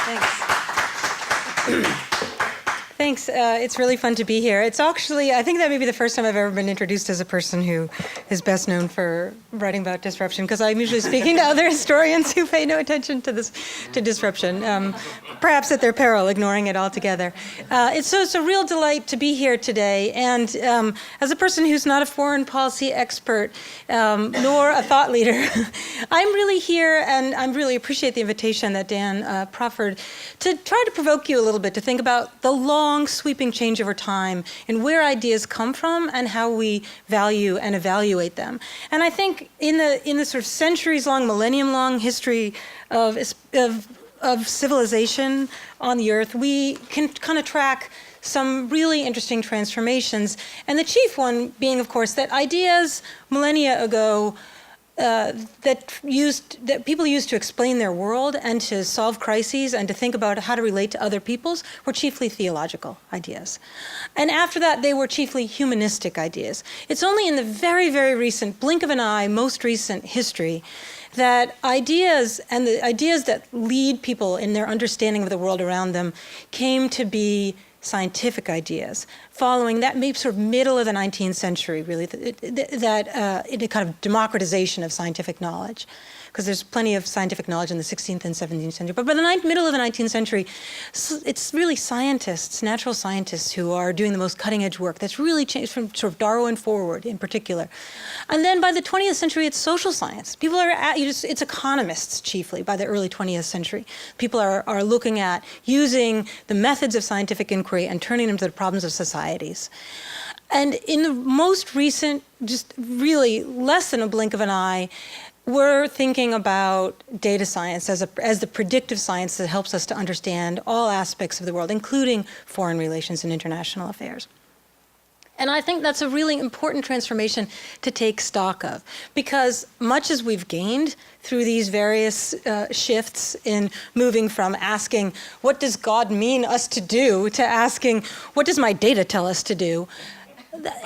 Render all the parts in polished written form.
Thanks. Thanks. It's really fun to be here. It's actually, I think that may be the first time I've ever been introduced as a person who is best known for writing about disruption, because I'm usually speaking to other historians who pay no attention to disruption, perhaps at their peril, ignoring it altogether. It's a real delight to be here today. And as a person who's not a foreign policy expert, nor a thought leader, I'm really here, and I really appreciate the invitation that Dan proffered, to try to provoke you a little bit to think about the long, sweeping change over time and where ideas come from and how we value and evaluate them. And I think in the sort of centuries-long, millennium-long history of civilization on the Earth, we can kind of track some really interesting transformations. And the chief one being, of course, that ideas millennia ago that people used to explain their world and to solve crises and to think about how to relate to other peoples were chiefly theological ideas. And after that, they were chiefly humanistic ideas. It's only in the very, very recent, blink of an eye, most recent history that ideas and the ideas that lead people in their understanding of the world around them came to be scientific ideas, following that maybe sort of middle of the 19th century, really, that kind of democratization of scientific knowledge. Because there's plenty of scientific knowledge in the 16th and 17th century. But by the middle of the 19th century, it's really scientists, natural scientists, who are doing the most cutting-edge work. That's really changed from sort of Darwin forward in particular. And then by the 20th century, it's social science. People are it's economists chiefly by the early 20th century. People are looking at using the methods of scientific inquiry and turning them to the problems of societies. And in the most recent, just really less than a blink of an eye, we're thinking about data science as the predictive science that helps us to understand all aspects of the world, including foreign relations and international affairs. And I think that's a really important transformation to take stock of, because much as we've gained through these various shifts in moving from asking, what does God mean us to do, to asking, what does my data tell us to do?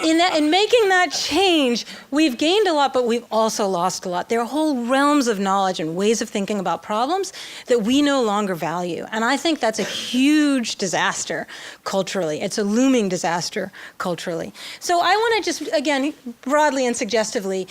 In making that change, we've gained a lot, but we've also lost a lot. There are whole realms of knowledge and ways of thinking about problems that we no longer value. And I think that's a huge disaster culturally. It's a looming disaster culturally. So I want to just, again, broadly and suggestively,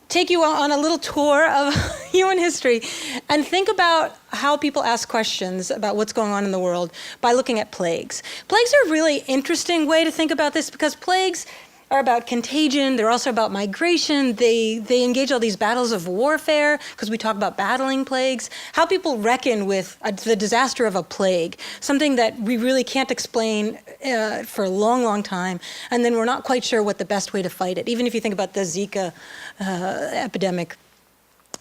take you on a little tour of human history and think about how people ask questions about what's going on in the world by looking at plagues. Plagues are a really interesting way to think about this, because plagues are about contagion. They're also about migration. They engage all these battles of warfare, because we talk about battling plagues. How people reckon with the disaster of a plague, something that we really can't explain for a long, long time, and then we're not quite sure what the best way to fight it. Even if you think about the Zika epidemic,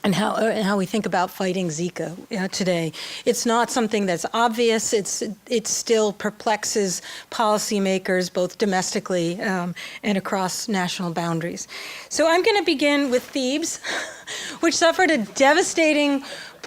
and how we think about fighting Zika today. It's not something that's obvious. It still perplexes policymakers, both domestically and across national boundaries. So I'm going to begin with Thebes, which suffered a devastating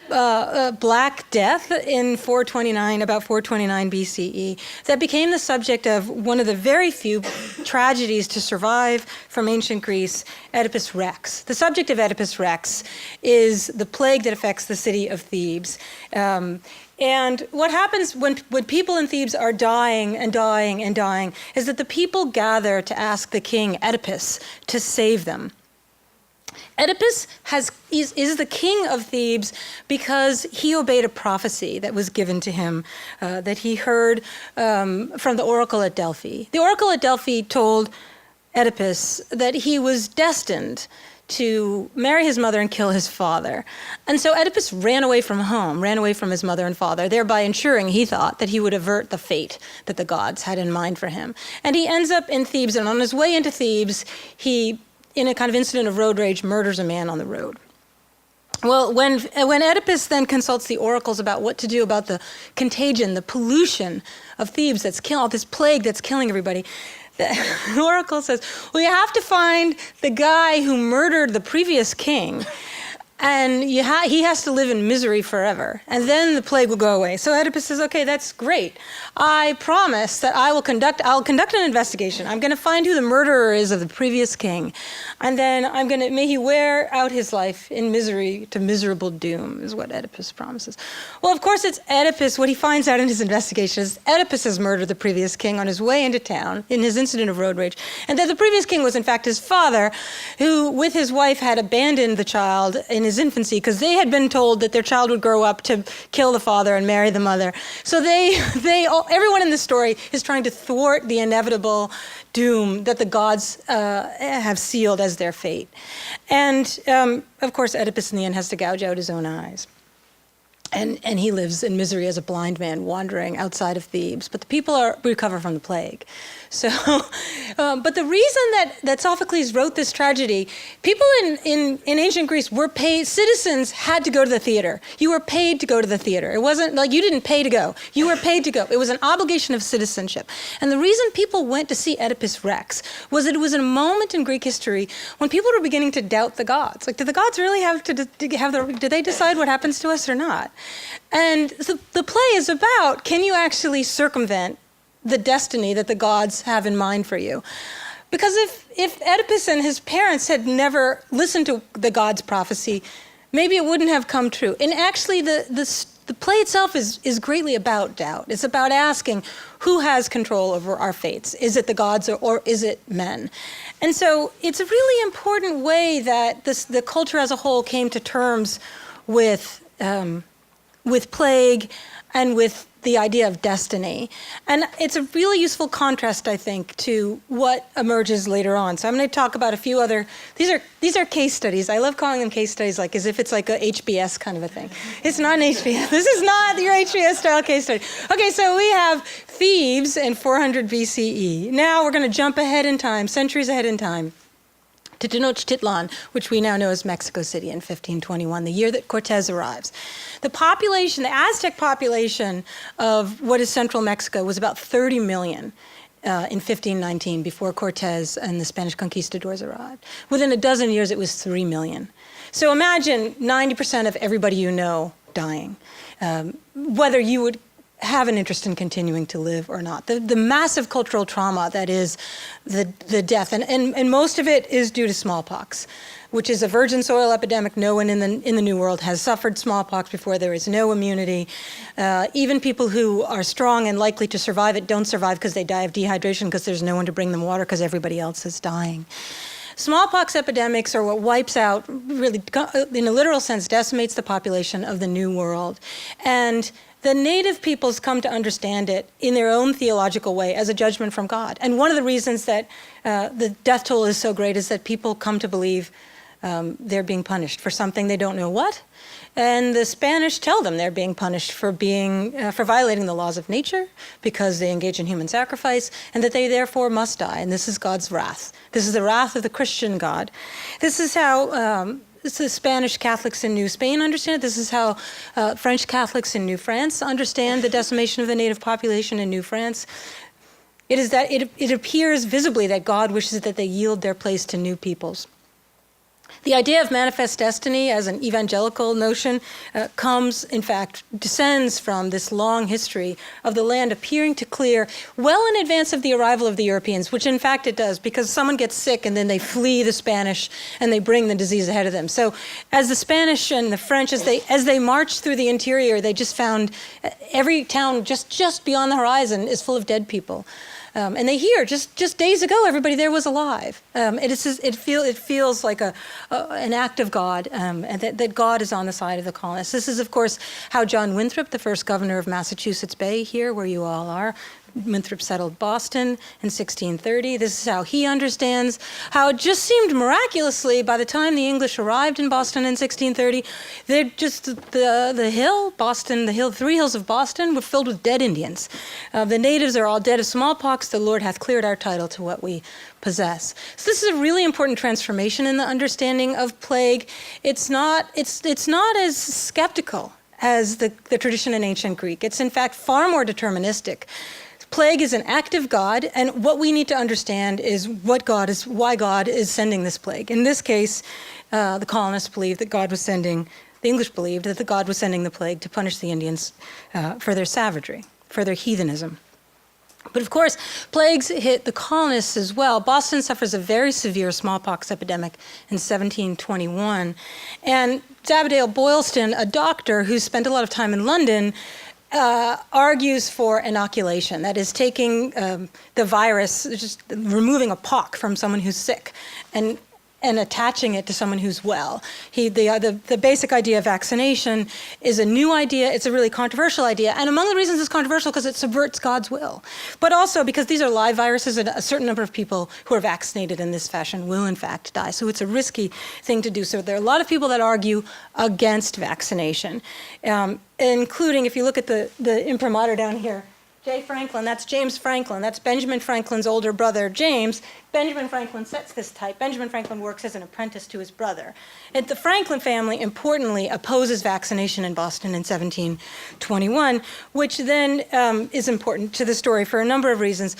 Black Death in about 429 BCE, that became the subject of one of the very few tragedies to survive from ancient Greece, Oedipus Rex. The subject of Oedipus Rex is the plague that affects the city of Thebes. And what happens when people in Thebes are dying and dying and dying is that the people gather to ask the king, Oedipus, to save them. Oedipus is the king of Thebes because he obeyed a prophecy that was given to him that he heard from the oracle at Delphi. The oracle at Delphi told Oedipus that he was destined to marry his mother and kill his father. And so Oedipus ran away from home, ran away from his mother and father, thereby ensuring, he thought, that he would avert the fate that the gods had in mind for him. And he ends up in Thebes, and on his way into Thebes, he, in a kind of incident of road rage, murders a man on the road. Well, when Oedipus then consults the oracles about what to do about the contagion, the pollution of Thebes that's killing, all this plague that's killing everybody, the oracle says, well, you have to find the guy who murdered the previous king and he has to live in misery forever, and then the plague will go away. So Oedipus says, okay, that's great. I promise that I'll conduct an investigation. I'm going to find who the murderer is of the previous king, and then may he wear out his life in misery to miserable doom, is what Oedipus promises. Well, of course, it's Oedipus. What he finds out in his investigation is Oedipus has murdered the previous king on his way into town in his incident of road rage, and that the previous king was in fact his father, who with his wife had abandoned the child in his infancy because they had been told that their child would grow up to kill the father and marry the mother. So everyone in this story is trying to thwart the inevitable doom that the gods have sealed as their fate. And of course, Oedipus in the end has to gouge out his own eyes. And he lives in misery as a blind man wandering outside of Thebes. But the people recover from the plague. So, but the reason that Sophocles wrote this tragedy, people in ancient Greece were paid, citizens had to go to the theater. You were paid to go to the theater. It wasn't like you didn't pay to go. You were paid to go. It was an obligation of citizenship. And the reason people went to see Oedipus Rex was that it was a moment in Greek history when people were beginning to doubt the gods. Like, did the gods really did they decide what happens to us or not? And the play is about, can you actually circumvent the destiny that the gods have in mind for you? Because if Oedipus and his parents had never listened to the gods' prophecy, maybe it wouldn't have come true. And actually, the play itself is greatly about doubt. It's about asking, who has control over our fates? Is it the gods or is it men? And so it's a really important way that the culture as a whole came to terms with plague and with the idea of destiny. And it's a really useful contrast, I think, to what emerges later on. So I'm going to talk about a few other, these are case studies. I love calling them case studies, like as if it's like a HBS kind of a thing. It's not an HBS. This is not your HBS style case study. Okay, so we have Thebes in 400 BCE. Now we're going to jump ahead in time, centuries ahead in time, to Tenochtitlan, which we now know as Mexico City in 1521, the year that Cortez arrives. The Aztec population of what is central Mexico was about 30 million in 1519 before Cortez and the Spanish conquistadors arrived. Within a dozen years, it was 3 million. So imagine 90% of everybody you know dying, whether you would have an interest in continuing to live or not. The massive cultural trauma that is the death, and most of it is due to smallpox, which is a virgin soil epidemic. No one in the New World has suffered smallpox before. There is no immunity. Even people who are strong and likely to survive it don't survive because they die of dehydration because there's no one to bring them water because everybody else is dying. Smallpox epidemics are what wipes out, really, in a literal sense, decimates the population of the New World. And the native peoples come to understand it in their own theological way as a judgment from God. And one of the reasons that the death toll is so great is that people come to believe they're being punished for something they don't know what. And the Spanish tell them they're being punished for violating the laws of nature because they engage in human sacrifice, and that they therefore must die. And this is God's wrath. This is the wrath of the Christian God. This is how the Spanish Catholics in New Spain understand it. This is how French Catholics in New France understand the decimation of the native population in New France. It is that it appears visibly that God wishes that they yield their place to new peoples. The idea of manifest destiny as an evangelical notion descends from this long history of the land appearing to clear well in advance of the arrival of the Europeans, which in fact it does, because someone gets sick and then they flee the Spanish and they bring the disease ahead of them. So as the Spanish and the French, as they march through the interior, they just found every town just beyond the horizon is full of dead people. And they hear just days ago everybody there was alive. It feels like an act of God, and that God is on the side of the colonists. This is, of course, how John Winthrop, the first governor of Massachusetts Bay, here where you all are, Winthrop settled Boston in 1630. This is how he understands how it just seemed miraculously by the time the English arrived in Boston in 1630, they're just the three hills of Boston were filled with dead Indians. The natives are all dead of smallpox. The Lord hath cleared our title to what we possess. So this is a really important transformation in the understanding of plague. It's not as skeptical as the tradition in ancient Greek. It's in fact far more deterministic. Plague is an active God, and what we need to understand is why God is sending this plague. In this case, the colonists believed that God was sending, the English believed that the God was sending the plague to punish the Indians for their savagery, for their heathenism. But of course, plagues hit the colonists as well. Boston suffers a very severe smallpox epidemic in 1721. And Zabadale Boylston, a doctor who spent a lot of time in London, argues for inoculation. That is, taking the virus, just removing a pox from someone who's sick and attaching it to someone who's well. The basic idea of vaccination is a new idea. It's a really controversial idea. And among the reasons it's controversial because it subverts God's will. But also because these are live viruses and a certain number of people who are vaccinated in this fashion will in fact die. So it's a risky thing to do. So there are a lot of people that argue against vaccination, including, if you look at the imprimatur down here, J. Franklin, that's James Franklin. That's Benjamin Franklin's older brother, James. Benjamin Franklin sets this type. Benjamin Franklin works as an apprentice to his brother. And the Franklin family, importantly, opposes vaccination in Boston in 1721, which then is important to the story for a number of reasons.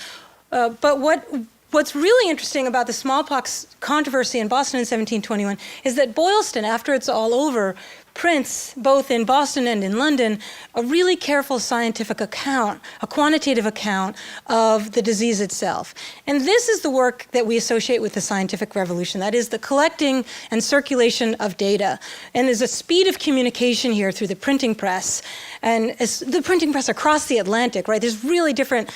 But what's really interesting about the smallpox controversy in Boston in 1721 is that Boylston, after it's all over, prints, both in Boston and in London, a really careful scientific account, a quantitative account of the disease itself. And this is the work that we associate with the scientific revolution. That is the collecting and circulation of data. And there's a speed of communication here through the printing press, and the printing press across the Atlantic, right? There's really different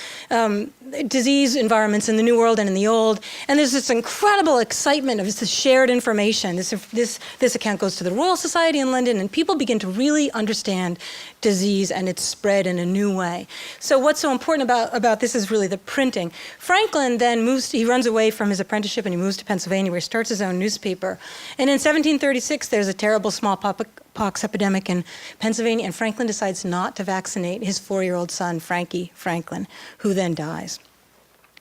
disease environments in the New World and in the Old. And there's this incredible excitement of this shared information. This account goes to the Royal Society in London, and people begin to really understand disease and its spread in a new way. So what's so important about this is really the printing. Franklin then he runs away from his apprenticeship and he moves to Pennsylvania, where he starts his own newspaper. And in 1736, there's a terrible smallpox epidemic in Pennsylvania, and Franklin decides not to vaccinate his 4-year-old son, Frankie Franklin, who then dies.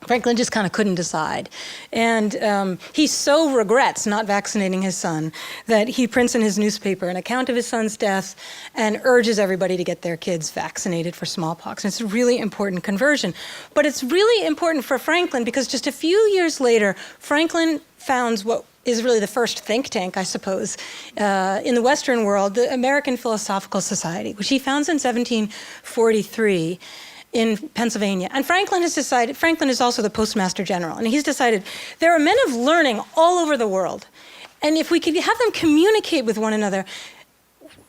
Franklin just kind of couldn't decide. And he so regrets not vaccinating his son that he prints in his newspaper an account of his son's death and urges everybody to get their kids vaccinated for smallpox. And it's a really important conversion. But it's really important for Franklin because just a few years later, Franklin founds what is really the first think tank, I suppose, in the Western world, the American Philosophical Society, which he founds in 1743. In Pennsylvania. And Franklin is also the Postmaster General, and he's decided there are men of learning all over the world. And if we could have them communicate with one another,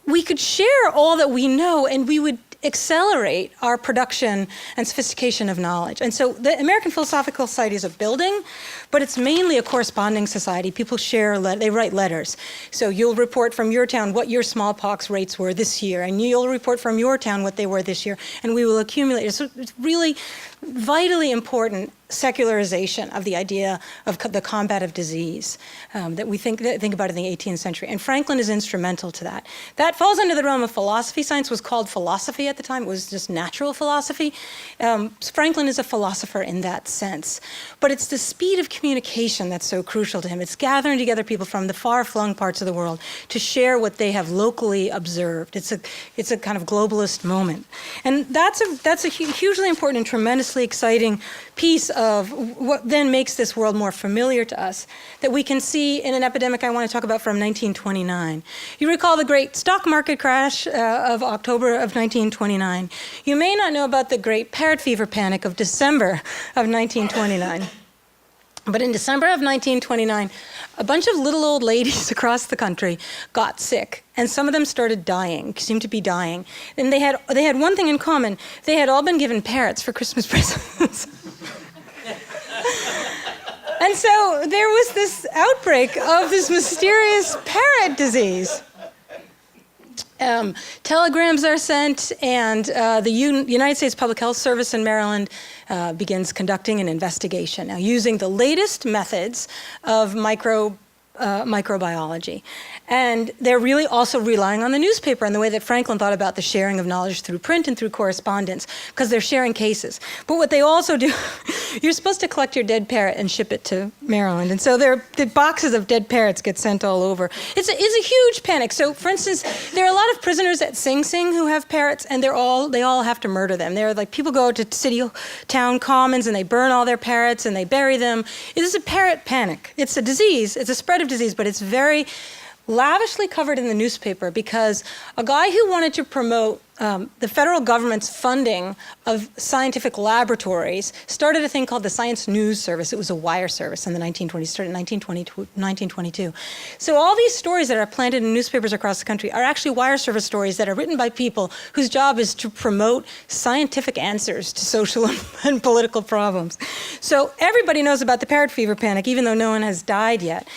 we could share all that we know and we would accelerate our production and sophistication of knowledge. And so the American Philosophical Society is a building, but it's mainly a corresponding society. People they write letters. So you'll report from your town what your smallpox rates were this year, and you'll report from your town what they were this year, and we will accumulate it. So it's really vitally important secularization of the idea of the combat of disease that we think about in the 18th century. And Franklin is instrumental to that. That falls under the realm of philosophy. Science was called philosophy at the time. It was just natural philosophy. Franklin is a philosopher in that sense. But it's the speed of communication that's so crucial to him. It's gathering together people from the far-flung parts of the world to share what they have locally observed. It's a kind of globalist moment. And that's a hugely important and tremendously exciting piece of what then makes this world more familiar to us, that we can see in an epidemic I want to talk about from 1929. You recall the great stock market crash of October of 1929. You may not know about the great parrot fever panic of December of 1929. But in December of 1929, a bunch of little old ladies across the country got sick, and some of them started dying, seemed to be dying. And they had one thing in common. They had all been given parrots for Christmas presents. And so there was this outbreak of this mysterious parrot disease. Telegrams are sent, and the United States Public Health Service in Maryland begins conducting an investigation, now using the latest methods of microbiology. And they're really also relying on the newspaper and the way that Franklin thought about the sharing of knowledge through print and through correspondence, because they're sharing cases. But what they also do, you're supposed to collect your dead parrot and ship it to Maryland. And so the boxes of dead parrots get sent all over. It's a huge panic. So, for instance, there are a lot of prisoners at Sing Sing who have parrots, and they all have to murder them. They're like, people go to town commons and they burn all their parrots and they bury them. It is a parrot panic. It's a disease. It's a spread of disease, but it's very lavishly covered in the newspaper because a guy who wanted to promote the federal government's funding of scientific laboratories started a thing called the Science News Service. It was a wire service in the 1920s, started in 1922. So all these stories that are planted in newspapers across the country are actually wire service stories that are written by people whose job is to promote scientific answers to social and political problems. So everybody knows about the parrot fever panic, even though no one has died yet.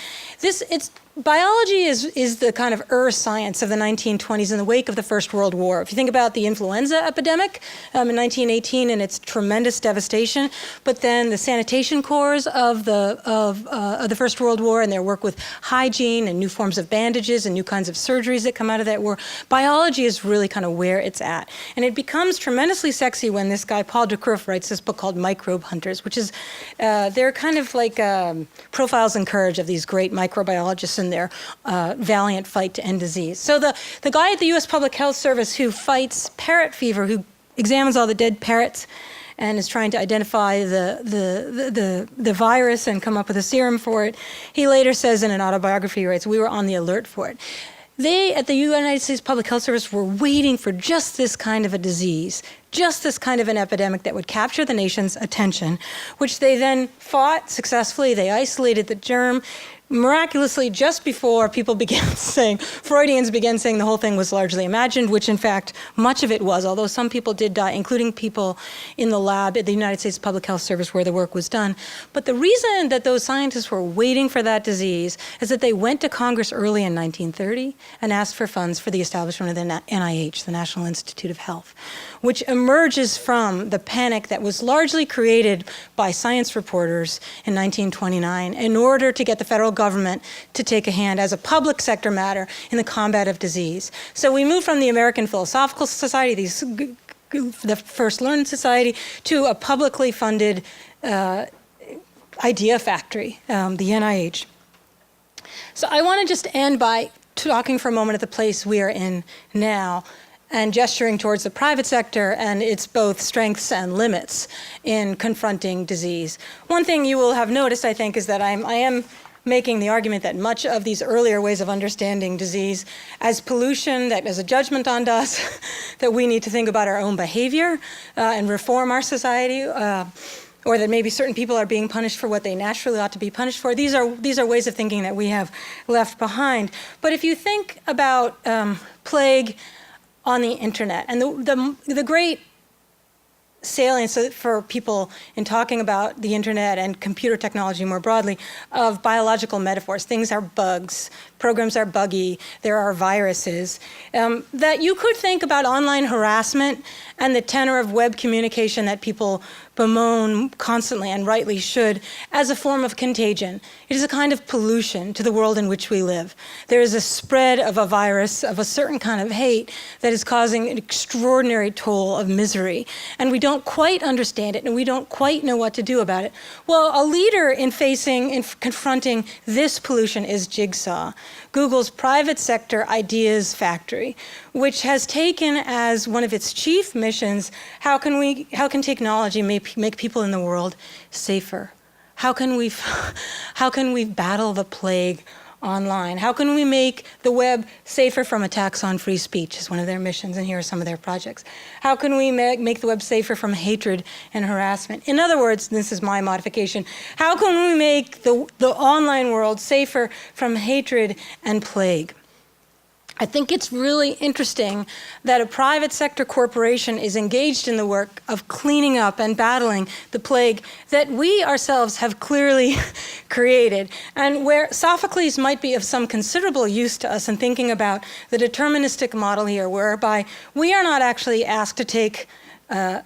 Biology is the kind of science of the 1920s in the wake of the First World War. If you think about the influenza epidemic in 1918 and its tremendous devastation, but then the sanitation corps of the First World War and their work with hygiene and new forms of bandages and new kinds of surgeries that come out of that war, biology is really kind of where it's at. And it becomes tremendously sexy when this guy, Paul de Kruif, writes this book called Microbe Hunters, which is, they're kind of like profiles in courage of these great microbiologists in their valiant fight to end disease. So the guy at the U.S. Public Health Service who fights parrot fever, who examines all the dead parrots and is trying to identify the virus and come up with a serum for it, he later says in an autobiography, he writes, "We were on the alert for it." They, at the United States Public Health Service, were waiting for just this kind of a disease, just this kind of an epidemic that would capture the nation's attention, which they then fought successfully. They isolated the germ. Miraculously, just before people Freudians began saying the whole thing was largely imagined, which in fact, much of it was, although some people did die, including people in the lab at the United States Public Health Service where the work was done. But the reason that those scientists were waiting for that disease is that they went to Congress early in 1930 and asked for funds for the establishment of the NIH, the National Institute of Health, which emerges from the panic that was largely created by science reporters in 1929 in order to get the federal government to take a hand as a public sector matter in the combat of disease. So we moved from the American Philosophical Society, the first learned society, to a publicly funded idea factory, the NIH. So I want to just end by talking for a moment at the place we are in now and gesturing towards the private sector and its both strengths and limits in confronting disease. One thing you will have noticed, I think, is that I am making the argument that much of these earlier ways of understanding disease as pollution, that as a judgment on us, that we need to think about our own behavior and reform our society, or that maybe certain people are being punished for what they naturally ought to be punished for. These are ways of thinking that we have left behind. But if you think about plague on the internet, and the great salience for people in talking about the internet and computer technology more broadly of biological metaphors. Things are bugs, programs are buggy, there are viruses, that you could think about online harassment and the tenor of web communication that people bemoan constantly and rightly should as a form of contagion. It is a kind of pollution to the world in which we live. There is a spread of a virus, of a certain kind of hate that is causing an extraordinary toll of misery. And we don't quite understand it and we don't quite know what to do about it. Well, a leader in confronting this pollution is Jigsaw, Google's private sector ideas factory, which has taken as one of its chief missions, how can technology make people in the world safer? How can we battle the plague online? How can we make the web safer from attacks on free speech is one of their missions, and here are some of their projects. How can we make the web safer from hatred and harassment? In other words, this is my modification, how can we make the online world safer from hatred and plague? I think it's really interesting that a private sector corporation is engaged in the work of cleaning up and battling the plague that we ourselves have clearly created, and where Sophocles might be of some considerable use to us in thinking about the deterministic model here, whereby we are not actually asked to take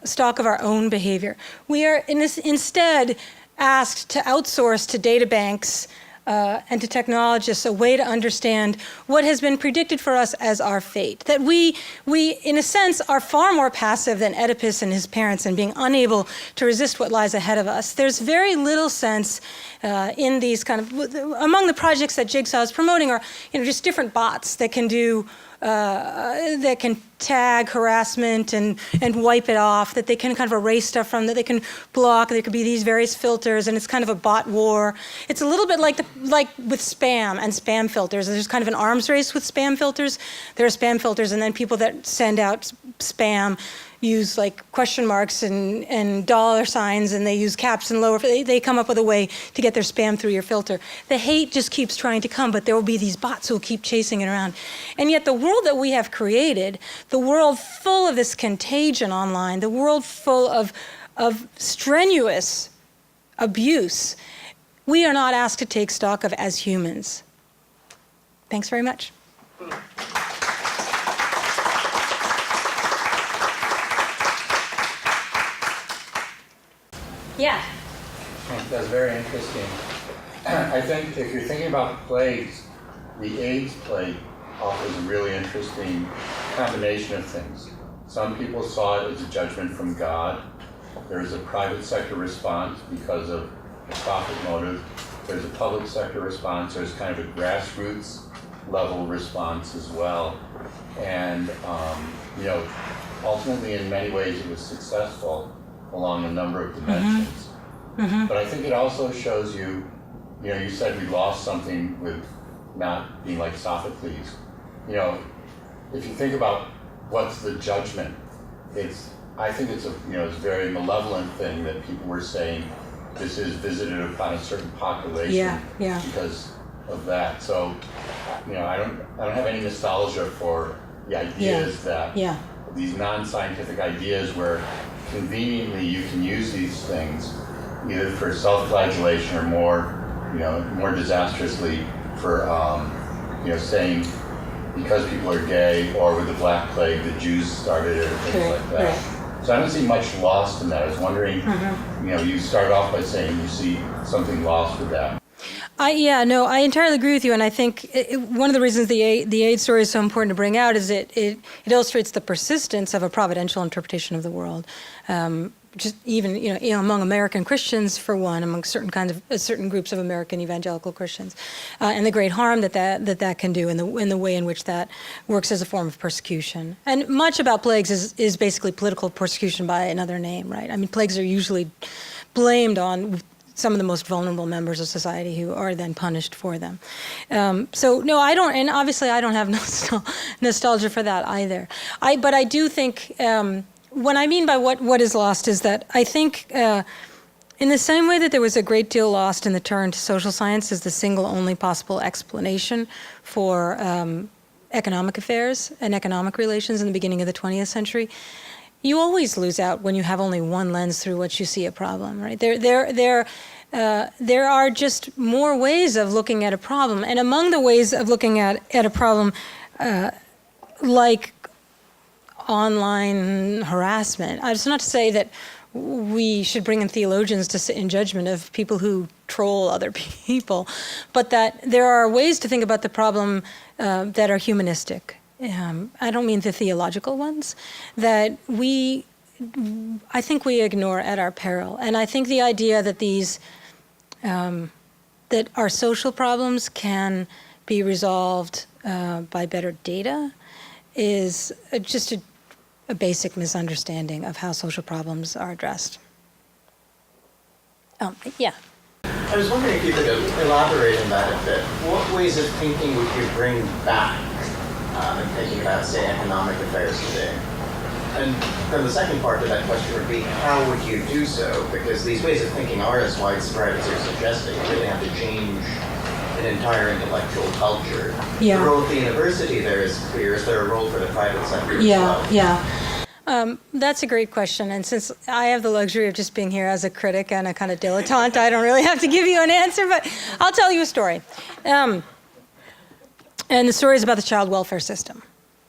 stock of our own behavior. We are instead asked to outsource to data banks and to technologists a way to understand what has been predicted for us as our fate. That we, in a sense, are far more passive than Oedipus and his parents in being unable to resist what lies ahead of us. There's very little sense in these kind of, among the projects that Jigsaw is promoting are just different bots that can do that can tag harassment and wipe it off, that they can kind of erase stuff from, that they can block. There could be these various filters, and it's kind of a bot war. It's a little bit like with spam and spam filters. There's kind of an arms race with spam filters. There are spam filters, and then people that send out spam use like question marks and dollar signs, and they use caps and lower. They come up with a way to get their spam through your filter. The hate just keeps trying to come, but there will be these bots who will keep chasing it around. And yet the world that we have created, the world full of this contagion online, the world full of strenuous abuse, we are not asked to take stock of as humans. Thanks very much. Yeah. That's very interesting. I think if you're thinking about plagues, the AIDS plague offers a really interesting combination of things. Some people saw it as a judgment from God. There's a private sector response because of a profit motive. There's a public sector response. There's kind of a grassroots level response as well. And ultimately in many ways it was successful along a number of dimensions. Mm-hmm. But I think it also shows you said we lost something with not being like Sophocles. If you think about what's the judgment, I think it's a very malevolent thing that people were saying this is visited upon a certain population because of that. So, I don't have any nostalgia for the ideas that these non-scientific ideas where conveniently you can use these things either for self-flagellation or more disastrously for saying because people are gay, or with the Black Plague the Jews started it or things like that. Right. So I don't see much lost in that. I was wondering, you start off by saying you see something lost with that. I entirely agree with you, and I think one of the reasons the AIDS story is so important to bring out is it illustrates the persistence of a providential interpretation of the world. Just even among American Christians, for one, among certain groups of American evangelical Christians, and the great harm that can do, in the way in which that works as a form of persecution. And much about plagues is basically political persecution by another name, right? I mean, plagues are usually blamed on some of the most vulnerable members of society who are then punished for them. So no, I don't, and obviously I don't have nostalgia for that either. But I do think. What I mean by what is lost is that I think in the same way that there was a great deal lost in the turn to social science as the single only possible explanation for economic affairs and economic relations in the beginning of the 20th century, you always lose out when you have only one lens through which you see a problem, right? There are just more ways of looking at a problem, and among the ways of looking at a problem, like online harassment. It's not to say that we should bring in theologians to sit in judgment of people who troll other people, but that there are ways to think about the problem that are humanistic. I don't mean the theological ones, that I think we ignore at our peril. And I think the idea that that our social problems can be resolved by better data is just a basic misunderstanding of how social problems are addressed. Yeah. I was wondering if you could elaborate on that a bit. What ways of thinking would you bring back in thinking about, say, economic affairs today? And then the second part of that question would be, how would you do so? Because these ways of thinking are as widespread as you're suggesting. You really have to change an entire intellectual culture. Yeah. The role of the university there is clear. Is there a role for the private sector as well? Yeah. That's a great question. And since I have the luxury of just being here as a critic and a kind of dilettante, I don't really have to give you an answer, but I'll tell you a story. And the story is about the child welfare system,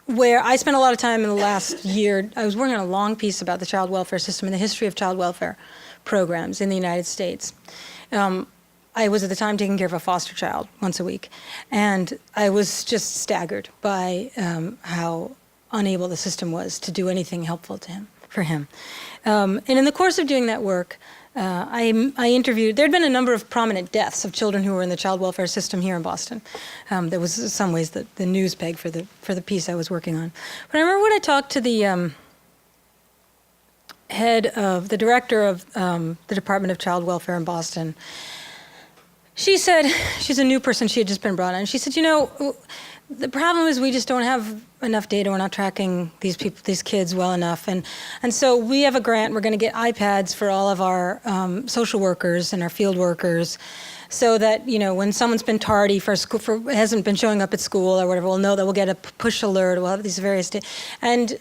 where I spent a lot of time in the last year. I was working on a long piece about the child welfare system and the history of child welfare programs in the United States. I was at the time taking care of a foster child once a week, and I was just staggered by how unable the system was to do anything helpful for him. And in the course of doing that work, I interviewed, there'd been a number of prominent deaths of children who were in the child welfare system here in Boston. That was in some ways the news peg for the piece I was working on. But I remember when I talked to the the director of the Department of Child Welfare in Boston. She said, she's a new person, she had just been brought in. She said, the problem is we just don't have enough data. We're not tracking these kids well enough. And so we have a grant. We're going to get iPads for all of our social workers and our field workers so that, when someone's been tardy hasn't been showing up at school or whatever, we'll know that we'll get a push alert. We'll have these various And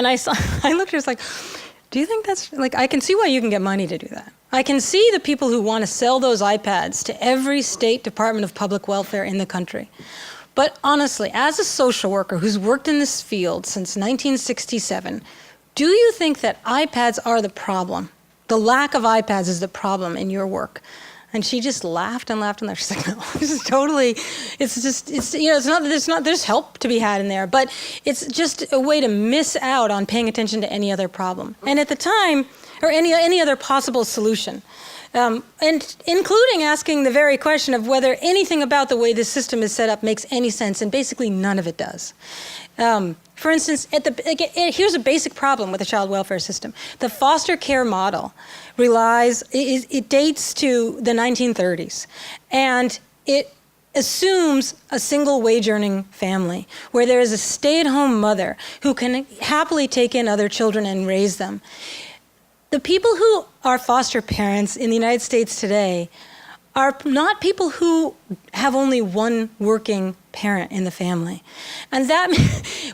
I looked at her, I was like, do you think that's, I can see why you can get money to do that. I can see the people who want to sell those iPads to every state department of public welfare in the country. But honestly, as a social worker who's worked in this field since 1967, do you think that iPads are the problem? The lack of iPads is the problem in your work? And she just laughed and laughed and laughed. She's like, no, this is totally, there's help to be had in there, but it's just a way to miss out on paying attention to any other problem. And at the time, or any other possible solution. And including asking the very question of whether anything about the way this system is set up makes any sense, and basically none of it does. For instance, here's a basic problem with the child welfare system. The foster care model it dates to the 1930s, and it assumes a single wage-earning family where there is a stay-at-home mother who can happily take in other children and raise them. The people who are foster parents in the United States today are not people who have only one working parent in the family. And that,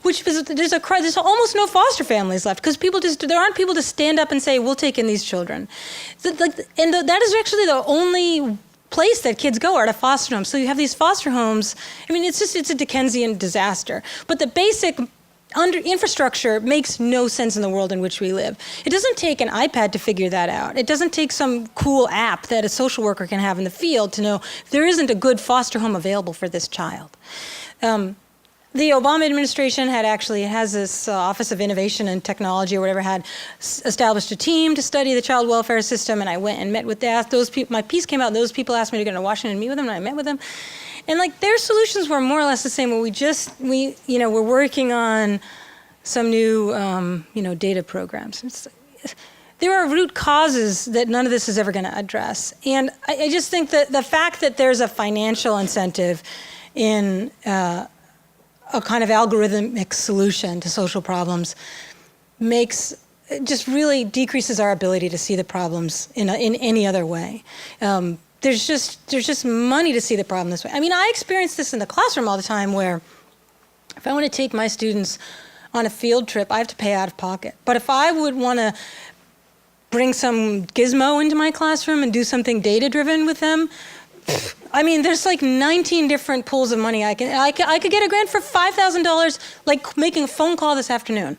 there's almost no foster families left because there aren't people to stand up and say, we'll take in these children. That is actually the only place that kids go are to foster homes. So you have these foster homes. It's a Dickensian disaster. But the basic infrastructure makes no sense in the world in which we live. It doesn't take an iPad to figure that out. It doesn't take some cool app that a social worker can have in the field to know there isn't a good foster home available for this child. The Obama administration has this Office of Innovation and Technology or whatever, had established a team to study the child welfare system, and I went and met with those people. My piece came out, and those people asked me to go to Washington and meet with them, and I met with them. And their solutions were more or less the same. We're working on some new, data programs. There are root causes that none of this is ever going to address. And I just think that the fact that there's a financial incentive in a kind of algorithmic solution to social problems really decreases our ability to see the problems in any other way. There's just money to see the problem this way. I experience this in the classroom all the time where if I want to take my students on a field trip, I have to pay out of pocket. But if I would want to bring some gizmo into my classroom and do something data-driven with them, there's 19 different pools of money. I could get a grant for $5,000, making a phone call this afternoon.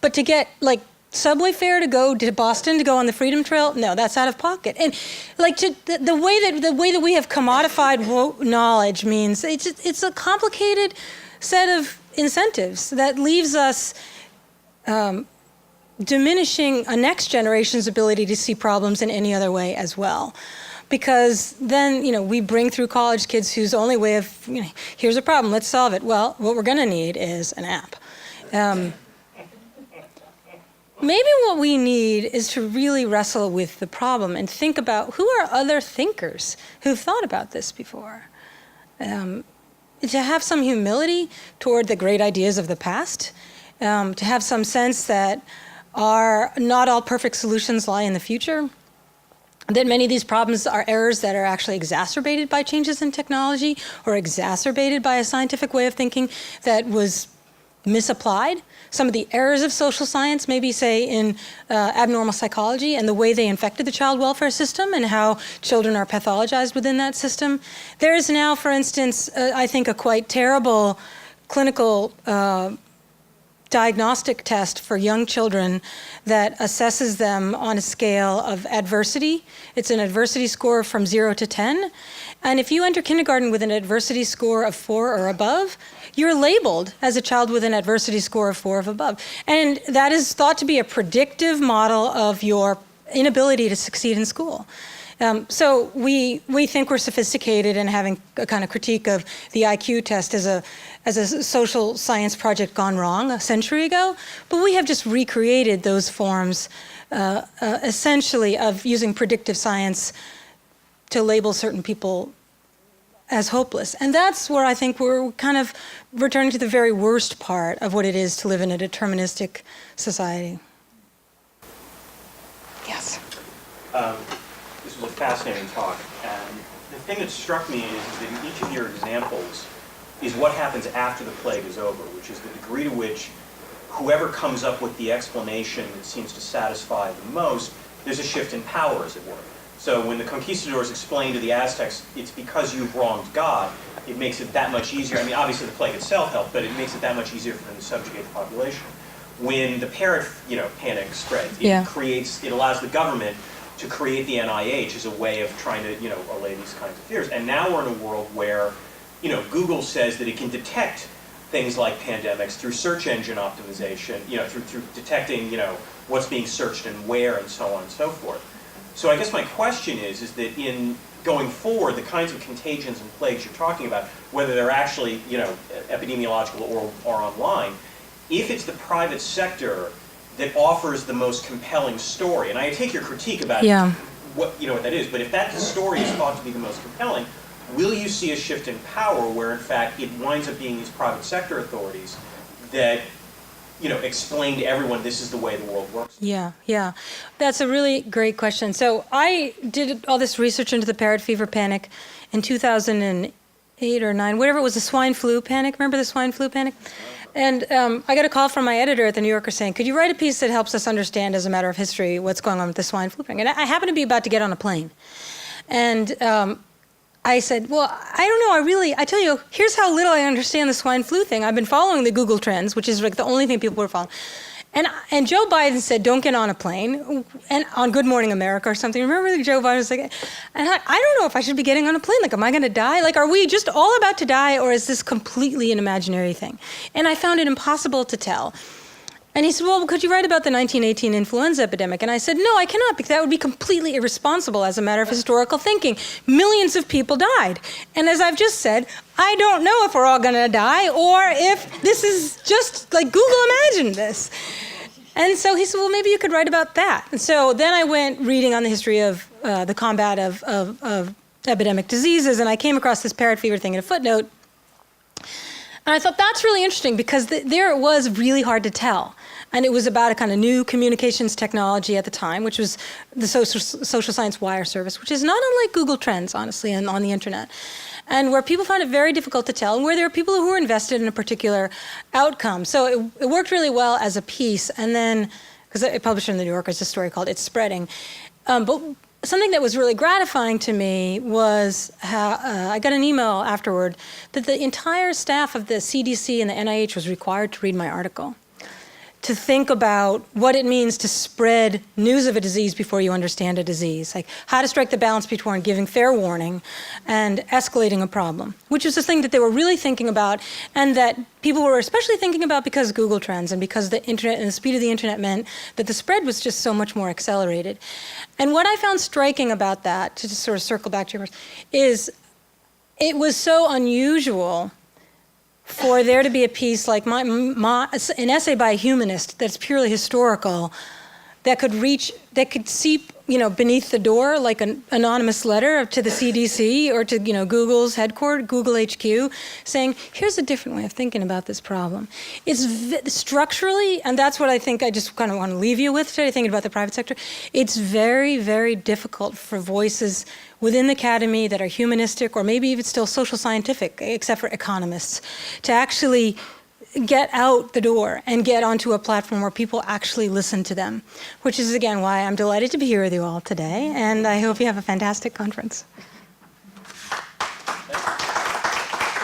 But to get subway fare to go to Boston to go on the Freedom Trail, no, that's out of pocket. And the way that we have commodified knowledge means it's a complicated set of incentives that leaves us diminishing a next generation's ability to see problems in any other way as well. Because then, we bring through college kids whose only way of, here's a problem, let's solve it. Well, what we're going to need is an app. Maybe what we need is to really wrestle with the problem and think about who are other thinkers who've thought about this before. To have some humility toward the great ideas of the past, to have some sense that not all perfect solutions lie in the future, that many of these problems are errors that are actually exacerbated by changes in technology or exacerbated by a scientific way of thinking that was misapplied. Some of the errors of social science, maybe say in abnormal psychology and the way they infected the child welfare system and how children are pathologized within that system. There is now, for instance, I think a quite terrible clinical diagnostic test for young children that assesses them on a scale of adversity. It's an adversity score from 0 to 10. And if you enter kindergarten with an adversity score of 4 or above, you're labeled as a child with an adversity score of 4 or above. And that is thought to be a predictive model of your inability to succeed in school. So we think we're sophisticated and having a kind of critique of the IQ test as a social science project gone wrong a century ago, but we have just recreated those forms essentially of using predictive science to label certain people as hopeless. And that's where I think we're kind of returning to the very worst part of what it is to live in a deterministic society. Yes. This was a fascinating talk, and the thing that struck me is that in each of your examples is what happens after the plague is over, which is the degree to which whoever comes up with the explanation that seems to satisfy the most, there's a shift in power, as it were. So when the conquistadors explain to the Aztecs, it's because you've wronged God, it makes it that much easier. I mean, obviously the plague itself helped, but it makes it that much easier for them to subjugate the population. When the parrot, panic spreads, it allows the government to create the NIH as a way of trying to, allay these kinds of fears. And now we're in a world where, Google says that it can detect things like pandemics through search engine optimization, through detecting, what's being searched and where and so on and so forth. So I guess my question is that in going forward, the kinds of contagions and plagues you're talking about, whether they're actually, epidemiological or online, if it's the private sector that offers the most compelling story, and I take your critique about what that is, but if that story is thought to be the most compelling, will you see a shift in power where in fact it winds up being these private sector authorities that explain to everyone this is the way the world works? Yeah. That's a really great question. So I did all this research into the parrot fever panic in 2008 or 9, whatever it was, the swine flu panic. Remember the swine flu panic? And I got a call from my editor at The New Yorker saying, could you write a piece that helps us understand as a matter of history what's going on with the swine flu panic? And I happened to be about to get on a plane. And I said, well, I don't know, I tell you, here's how little I understand the swine flu thing. I've been following the Google Trends, which is like the only thing people are following. And Joe Biden said, don't get on a plane, and on Good Morning America or something. Remember that Joe Biden was like, and I don't know if I should be getting on a plane. Like, am I going to die? Like, are we just all about to die, or is this completely an imaginary thing? And I found it impossible to tell. And he said, well, could you write about the 1918 influenza epidemic? And I said, no, I cannot, because that would be completely irresponsible as a matter of historical thinking. Millions of people died. And as I've just said, I don't know if we're all going to die or if this is just like Google imagined this. And so he said, well, maybe you could write about that. And so then I went reading on the history of the combat of epidemic diseases, and I came across this parrot fever thing in a footnote. And I thought that's really interesting because there it was really hard to tell. And it was about a kind of new communications technology at the time, which was the social science wire service, which is not unlike Google Trends, honestly, and on the internet. And where people found it very difficult to tell, and where there were people who were invested in a particular outcome. So it worked really well as a piece. And then, because I published in the New Yorker, it's a story called It's Spreading. But something that was really gratifying to me was how I got an email afterward that the entire staff of the CDC and the NIH was required to read my article, to think about what it means to spread news of a disease before you understand a disease, like how to strike the balance between giving fair warning and escalating a problem, which is the thing that they were really thinking about, and that people were especially thinking about because Google Trends and because the internet and the speed of the internet meant that the spread was just so much more accelerated. And what I found striking about that, to just sort of circle back to yours, is it was so unusual for there to be a piece like an essay by a humanist that's purely historical, that could seep, beneath the door like an anonymous letter to the CDC or to, Google's headquarters, Google HQ, saying, here's a different way of thinking about this problem. It's structurally, and that's what I think I just kind of want to leave you with today, thinking about the private sector. It's very, very difficult for voices within the academy that are humanistic or maybe even still social scientific, except for economists, to actually get out the door and get onto a platform where people actually listen to them, which is, again, why I'm delighted to be here with you all today, and I hope you have a fantastic conference.